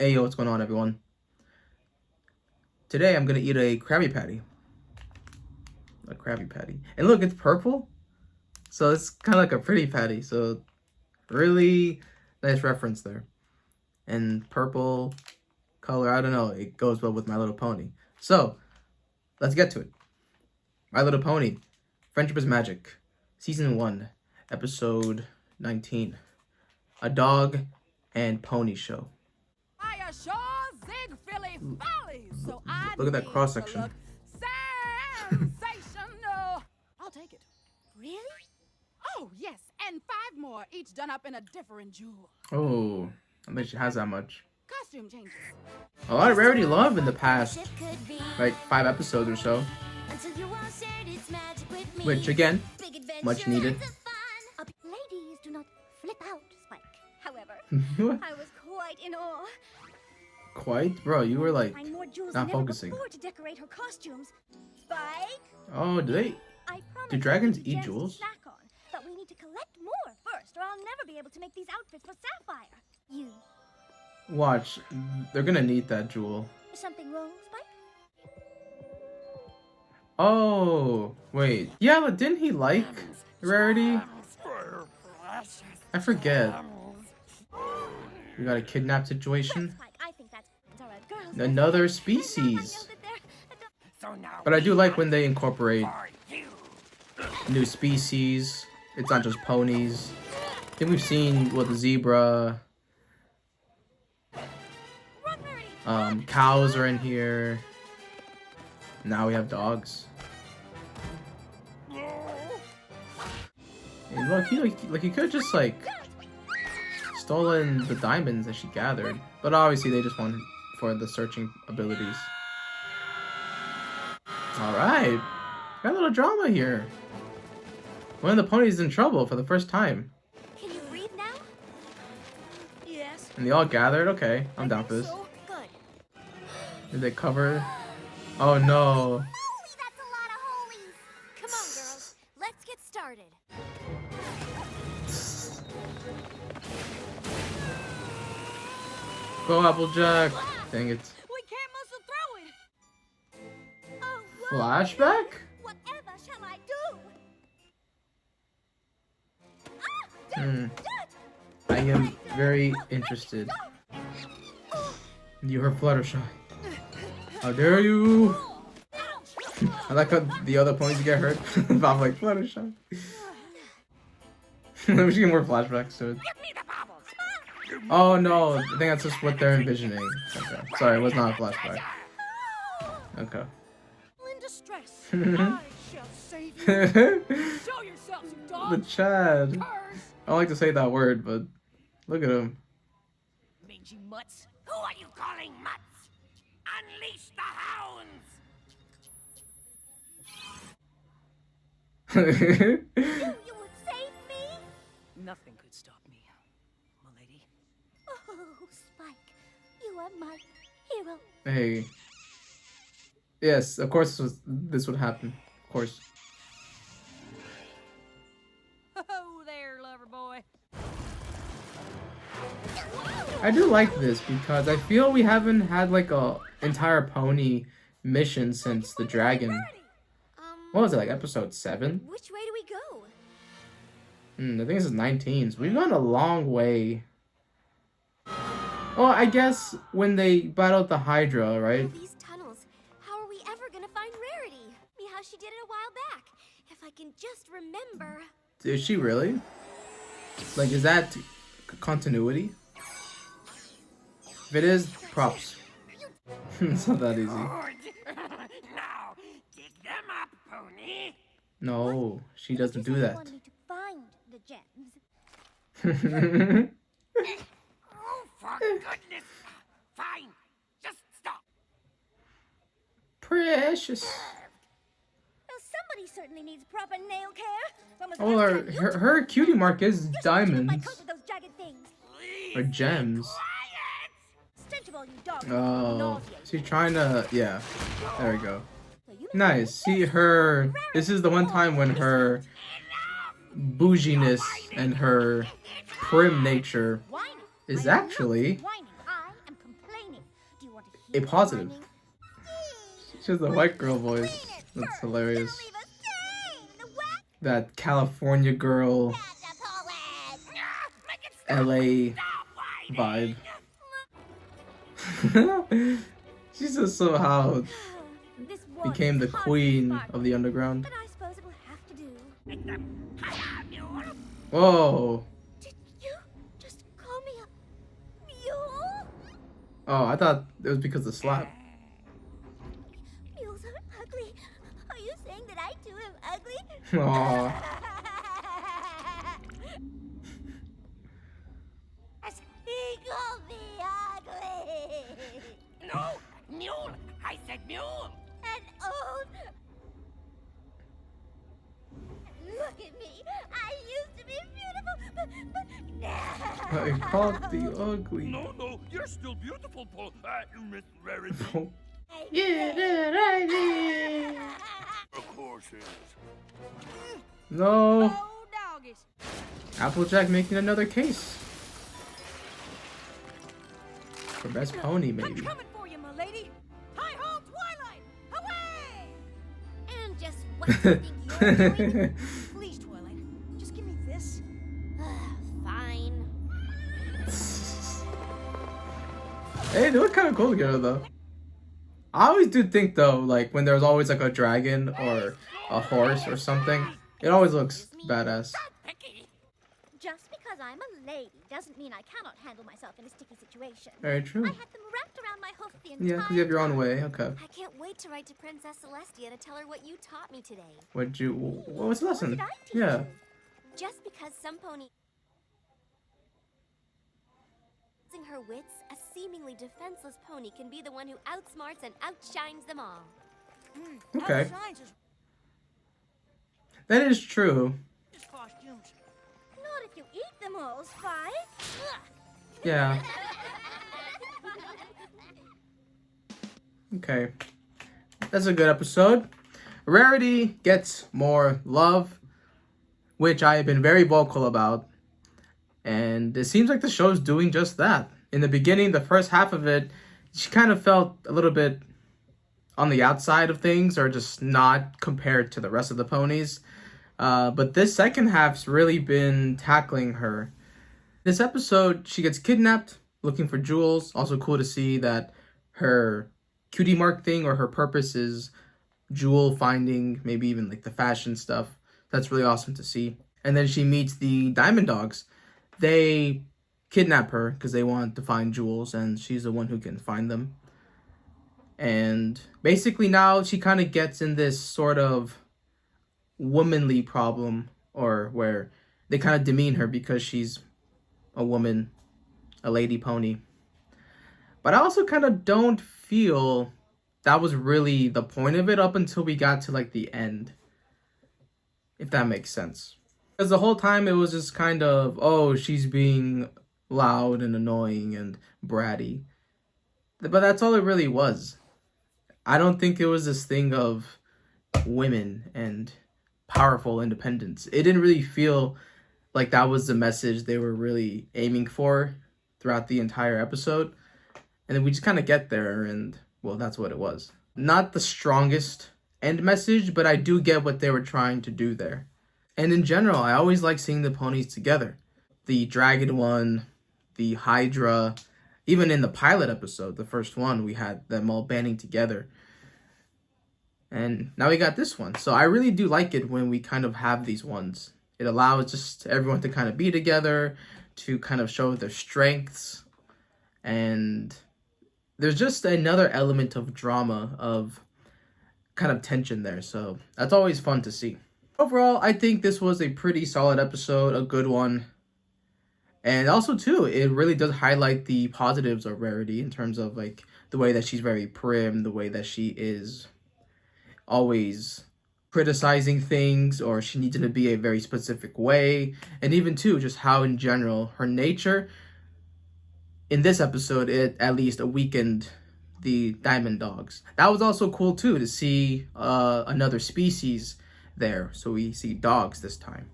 Hey yo, what's going on everyone? Today I'm gonna eat a Krabby Patty. A Krabby Patty. And look, it's purple. So it's kind of like a pretty patty. So really nice reference there. And purple color, I don't know, it goes well with My Little Pony. So, let's get to it. My Little Pony, Friendship is Magic. Season 1, Episode 19. A Dog and Pony Show. Look at that cross section. Sensational. I'll take it. Really? Oh, yes, and 5 more, each done up in a different jewel. Oh, I bet she has that much. Costume changes. A lot of Rarity love in the past, like 5 episodes or so. Which again, much needed. Ladies do not flip out, Spike. However, I was quite in awe. Quite? Bro, you were like not focusing. To decorate her costumes. Spike? Oh, do they? Do dragons eat jewels? Snack on, but we need to collect more first, or I'll never be able to make these outfits for Sapphire. You. Watch, they're gonna need that jewel. Something wrong, Spike? Oh, wait. Yeah, but didn't he like Rarity? I forget. We got a kidnap situation. Another species. But I do like when they incorporate new species. It's not just ponies. I think we've seen with the zebra. Cows are in here. Now we have dogs. Hey, look, he could just like stolen the diamonds that she gathered, but obviously they just want for the searching abilities. All right, got a little drama here. One of the ponies is in trouble for the first time. Can you breathe now? Yes. And they all gathered. Okay, I'm down for this. So good. Did they cover? Oh no. Holy, that's a lot of holies. Come on, girls. Let's get started. Go Applejack. Dang it. We can't muscle through it. Oh, whoa. Flashback? Whatever shall I do? I am very interested. You heard Fluttershy. How dare you? I like how the other ponies get hurt. I'm like Fluttershy. Let me get more flashbacks to it. Oh no, I think that's just what they're envisioning. Okay. Sorry, it was not a flashback. Okay. In distress. I shall save you. Show yourself, you dog. The Chad. I don't like to say that word, but look at him. Mangy mutts. Who are you calling mutts? Unleash the hounds! You would save me? Nothing could stop me, milady. Oh, Spike, you are my hero. Hey. Yes, of course this would happen. Of course. Oh, there, lover boy. I do like this because I feel we haven't had like a entire pony mission since the dragon. What was it, like episode 7? Which way do we go? I think this is 19, so we've gone a long way. Well, I guess when they battled the Hydra, right? These tunnels. How are we ever gonna find Rarity? Me how she did it a while back. If I can just remember. Is she really? Like, is that continuity? If it is, props. It's not that easy. Now, dig them up, pony. No, she doesn't do I that. want me to find the gems. Oh, for goodness. Fine. Just stop. Precious. Well, somebody certainly needs proper nail care. When was the Oh, last time you her cutie mark is You should diamonds. my coat with those jagged things. Please. Or gems. Quiet. Stench of all you dogs. Oh, Nauseating. she's trying to, yeah. There we go. So you Nice. See her. This is the one time when her bouginess and her prim nature whining. is I am not actually whining. I am complaining. a positive. She has a white girl voice. That's hilarious. That California girl, LA vibe. She just somehow became the queen of the underground. But I suppose it will have to do. Whoa. Did you just call me a mule? Oh, I thought it was because of the slap. Mules are ugly. Are you saying that I too am ugly? Aww. He called me ugly. No, mule. I said mule. And old. Look at me. I used to be beautiful, but now. I called the ugly. No, you're still beautiful, Miss Rarity. Of course is. No. Oh, doggies. Applejack making another case. For best pony, I'm maybe. coming for you, my lady. Hi ho, Twilight. Away! And just what do you think you're doing? Please, Twilight, just give me this. Fine. Hey, they look kind of cool together, though. I always do think, though, like, when there's always, like, a dragon or a horse or something, it always looks badass. Picky. Just because I'm a lady doesn't mean I cannot handle myself in a sticky situation. Very I true. had them wrapped around my hoof the entire Yeah, because you have your own time. way. Okay. I can't wait to write to Princess Celestia to tell her what you taught me today. What was the What lesson? did I teach Yeah. you? Just because some pony using her wits, a seemingly defenseless pony can be the one who outsmarts and outshines them all. Okay. Outshines That is true. his costumes. Not if you eat them all, Spy. Yeah. Okay. That's a good episode. Rarity gets more love, which I have been very vocal about. And it seems like the show's doing just that. In the beginning, the first half of it, she kind of felt a little bit on the outside of things, or just not compared to the rest of the ponies. But this second half's really been tackling her. This episode, she gets kidnapped, looking for jewels. Also cool to see that her cutie mark thing, or her purpose, is jewel finding, maybe even like the fashion stuff. That's really awesome to see. And then she meets the Diamond Dogs. They kidnap her because they want to find jewels, and she's the one who can find them. And basically now she kind of gets in this sort of womanly problem, or where they kind of demean her because she's a woman, a lady pony. But I also kind of don't feel that was really the point of it up until we got to like the end, if that makes sense. Because the whole time it was just kind of, oh, she's being loud and annoying and bratty. But that's all it really was. I don't think it was this thing of women and powerful independence. It didn't really feel like that was the message they were really aiming for throughout the entire episode. And then we just kind of get there, and, well, that's what it was. Not the strongest end message, but I do get what they were trying to do there. And in general, I always like seeing the ponies together. The dragon one, the Hydra, even in the pilot episode, the first one, we had them all banding together. And now we got this one. So I really do like it when we kind of have these ones. It allows just everyone to kind of be together, to kind of show their strengths. And there's just another element of drama, of kind of tension there. So that's always fun to see. Overall, I think this was a pretty solid episode, a good one. And also, too, it really does highlight the positives of Rarity in terms of, like, the way that she's very prim, the way that she is always criticizing things, or she needs it to be a very specific way. And even, too, just how, in general, her nature, in this episode, it at least weakened the Diamond Dogs. That was also cool, too, to see another species there. So we see dogs this time.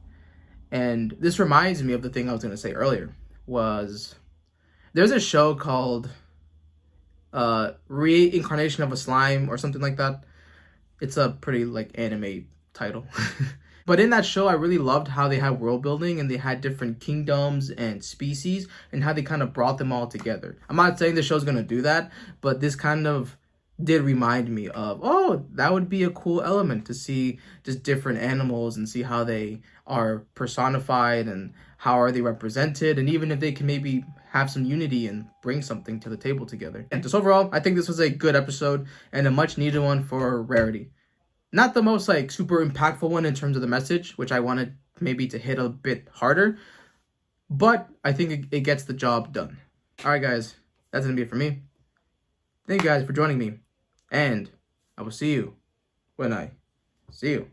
And this reminds me of the thing I was going to say earlier, was there's a show called reincarnation of a slime or something like that. It's a pretty like anime title. But in that show, I really loved how they had world building and they had different kingdoms and species and how they kind of brought them all together. I'm not saying the show's gonna do that, but this kind of did remind me of, oh, that would be a cool element to see just different animals and see how they are personified and how are they represented, and even if they can maybe have some unity and bring something to the table together. And just overall, I think this was a good episode and a much needed one for Rarity. Not the most like super impactful one in terms of the message, which I wanted maybe to hit a bit harder, but I think it gets the job done. All right, guys, that's gonna be it for me. Thank you guys for joining me, and I will see you when I see you.